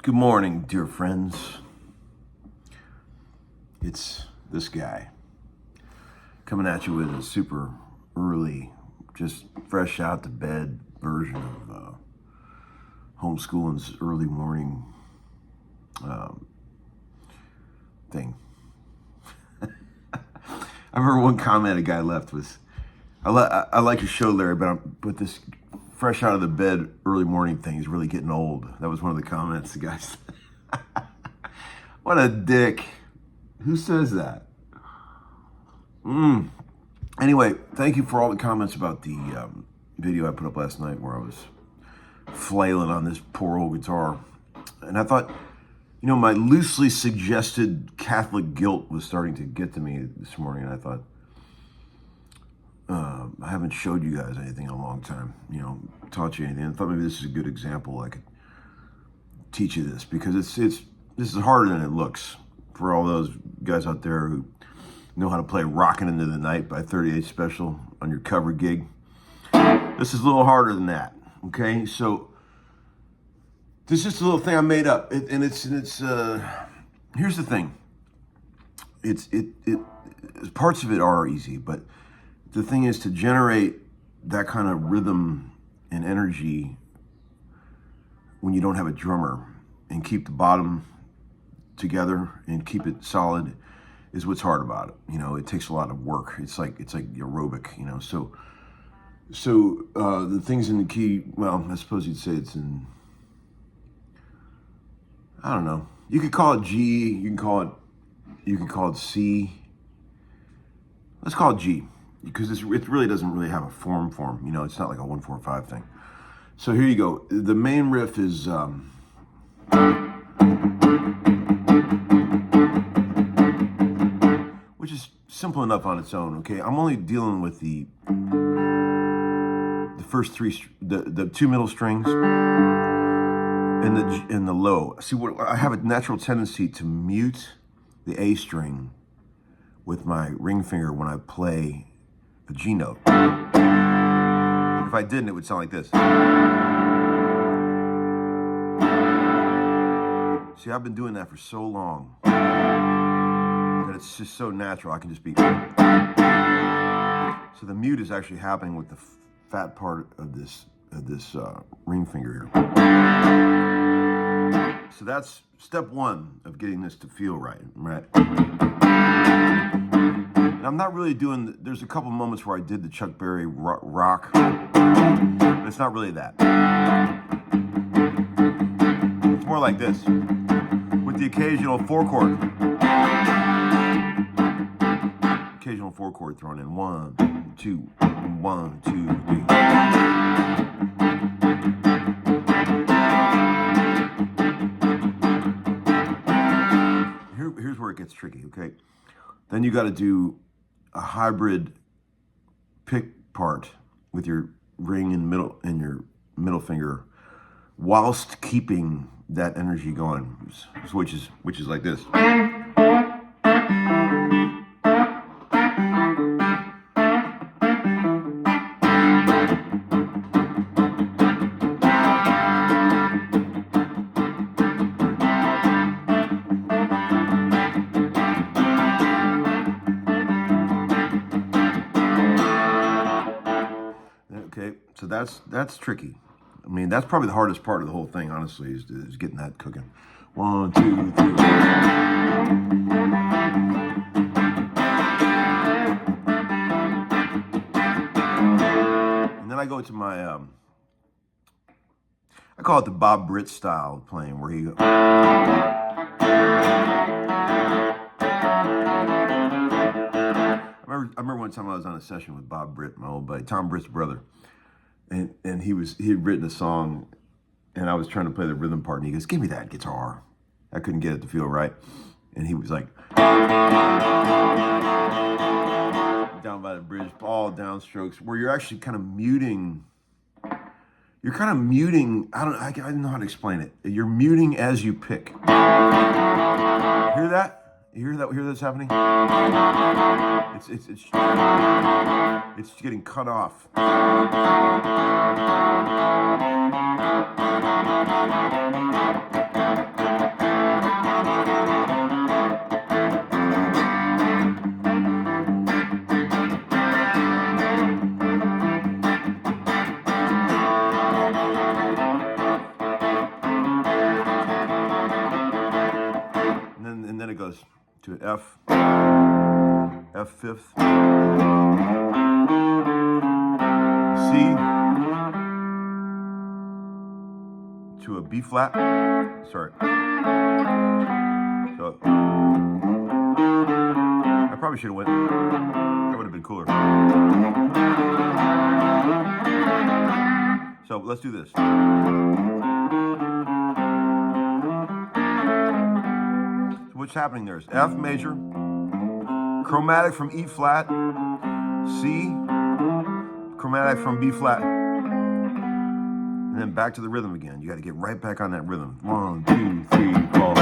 Good morning, dear friends. It's this guy coming at you with a super early, just fresh out to bed version of homeschooling's early morning thing. I remember one comment a guy left was, I like your show, Larry, but this fresh out of the bed early morning thing is really getting old. That was one of the comments the guy said. What a dick. Who says that? Anyway, thank you for all the comments about the video I put up last night where I was flailing on this poor old guitar. And I thought, my loosely suggested Catholic guilt was starting to get to me this morning. And I thought, I haven't showed you guys anything in a long time, taught you anything. I thought maybe this is a good example. I could teach you this because this is harder than it looks for all those guys out there who know how to play Rockin' Into the Night by 38 Special on your cover gig. This is a little harder than that, okay? So this is just a little thing I made up, and it's here's the thing. It's parts of it are easy, but the thing is to generate that kind of rhythm and energy when you don't have a drummer and keep the bottom together and keep it solid is what's hard about it. It takes a lot of work. It's like aerobic, So the things in the key, well, I suppose you'd say it's in, I don't know. You could call it G, you can call it C. Let's call it G, because it really doesn't really have a form. It's not like a 1-4-5 thing. So here you go. The main riff is which is simple enough on its own. Okay, I'm only dealing with the first three, the two middle strings and the low. See, what I have a natural tendency to mute the A string with my ring finger when I play a G note. If I didn't, it would sound like this. See, I've been doing that for so long that it's just so natural. I can just be. So the mute is actually happening with the fat part of this ring finger here. So that's step one of getting this to feel right? And I'm not really doing, there's a couple moments where I did the Chuck Berry rock, but it's not really that. It's more like this, with the occasional 4-chord. Occasional 4-chord thrown in. 1, 2, 1, 2, 3. Here's where it gets tricky, okay? Then you got to do a hybrid pick part with your ring and your middle finger, whilst keeping that energy going, which is like this. Okay, so that's tricky. I mean, that's probably the hardest part of the whole thing, honestly, is getting that cooking. 1, 2, 3. And then I go to my, I call it the Bob Britt style of playing, where he. I remember one time I was on a session with Bob Britt, my old buddy, Tom Britt's brother. And he had written a song, and I was trying to play the rhythm part, and he goes, "Give me that guitar." I couldn't get it to feel right. And he was like, down by the bridge, all downstrokes, where you're actually kind of muting. You're kind of muting, I don't know how to explain it. You're muting as you pick. Hear that? You hear that's happening? It's getting cut off. goes to an F, F fifth, C, to a B flat. Sorry. So I probably should have went. That would have been cooler. So let's do this. So what's happening there is F major, chromatic from E flat, C, chromatic from B flat, and then back to the rhythm again. You got to get right back on that rhythm. 1, 2, 3, 4.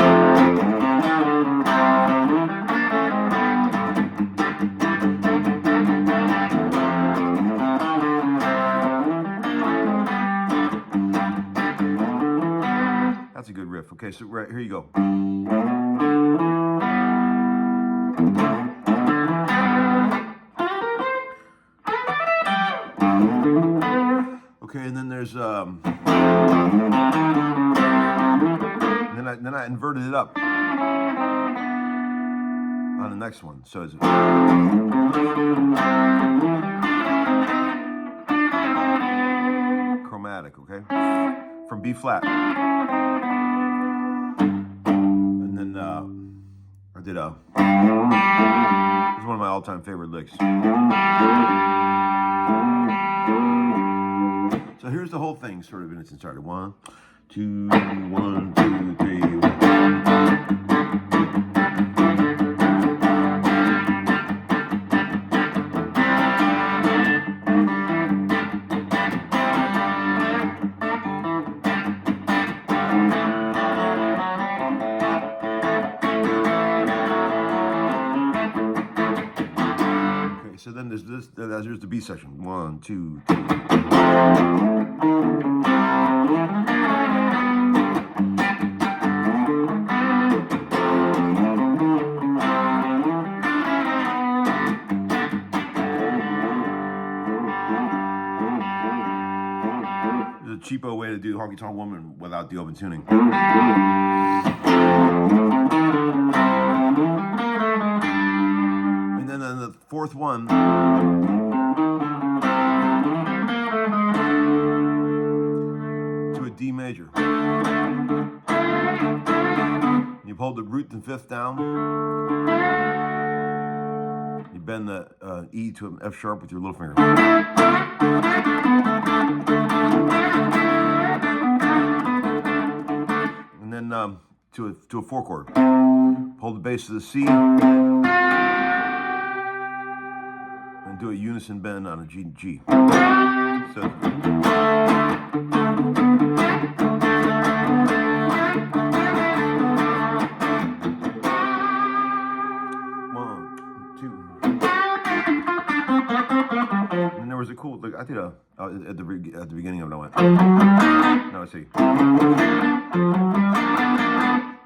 That's a good riff. Okay, so right here you go. Okay, and then there's then I inverted it up on the next one. So it's chromatic, okay, from B flat, and then I did a. It's one of my all-time favorite licks. So here's the whole thing, sort of in its entirety. 1, 2, 1, 2, 3. 1. Okay, so then there's this. Here's the B section. 1, 2, 3. There's a cheapo way to do Honky Tonk Woman without the open tuning. And then the fourth one. D major. You hold the root and fifth down. You bend the E to an F sharp with your little finger. And then to a 4 chord. Hold the bass to the C. And do a unison bend on a G. So. And there was a cool, I did at the beginning of it, I went, now I see.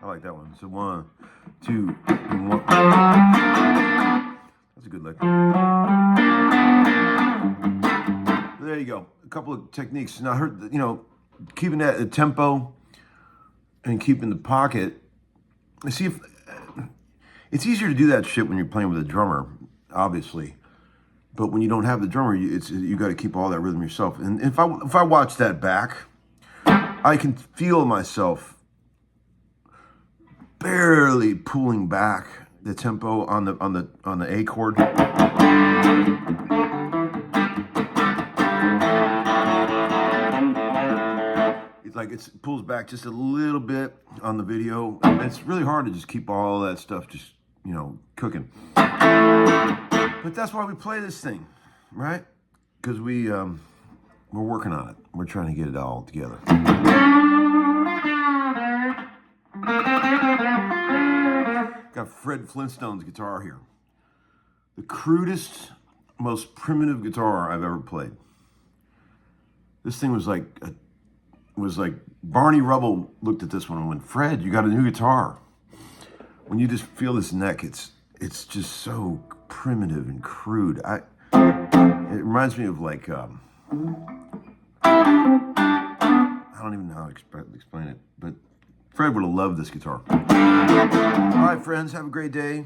I like that one. So 1, 2, 1. That's a good lick. There you go. A couple of techniques. Now I heard, keeping that tempo and keeping the pocket. See if it's easier to do that shit when you're playing with a drummer, obviously. But when you don't have the drummer, you got to keep all that rhythm yourself. And if I watch that back, I can feel myself barely pulling back the tempo on the A chord. It's like it pulls back just a little bit on the video. It's really hard to just keep all that stuff just cooking. But that's why we play this thing, right? Because we're working on it. We're trying to get it all together. Got Fred Flintstone's guitar here. The crudest, most primitive guitar I've ever played. This thing was like Barney Rubble looked at this one and went, "Fred, you got a new guitar." When you just feel this neck, it's just so primitive and crude. It reminds me of like I don't even know how to explain it, but Fred would have loved this guitar. All right, friends, have a great day.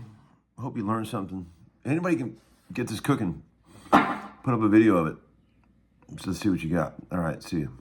Hope you learned something. Anybody can get this cooking. Put up a video of it. Let's see what you got. All right, see you.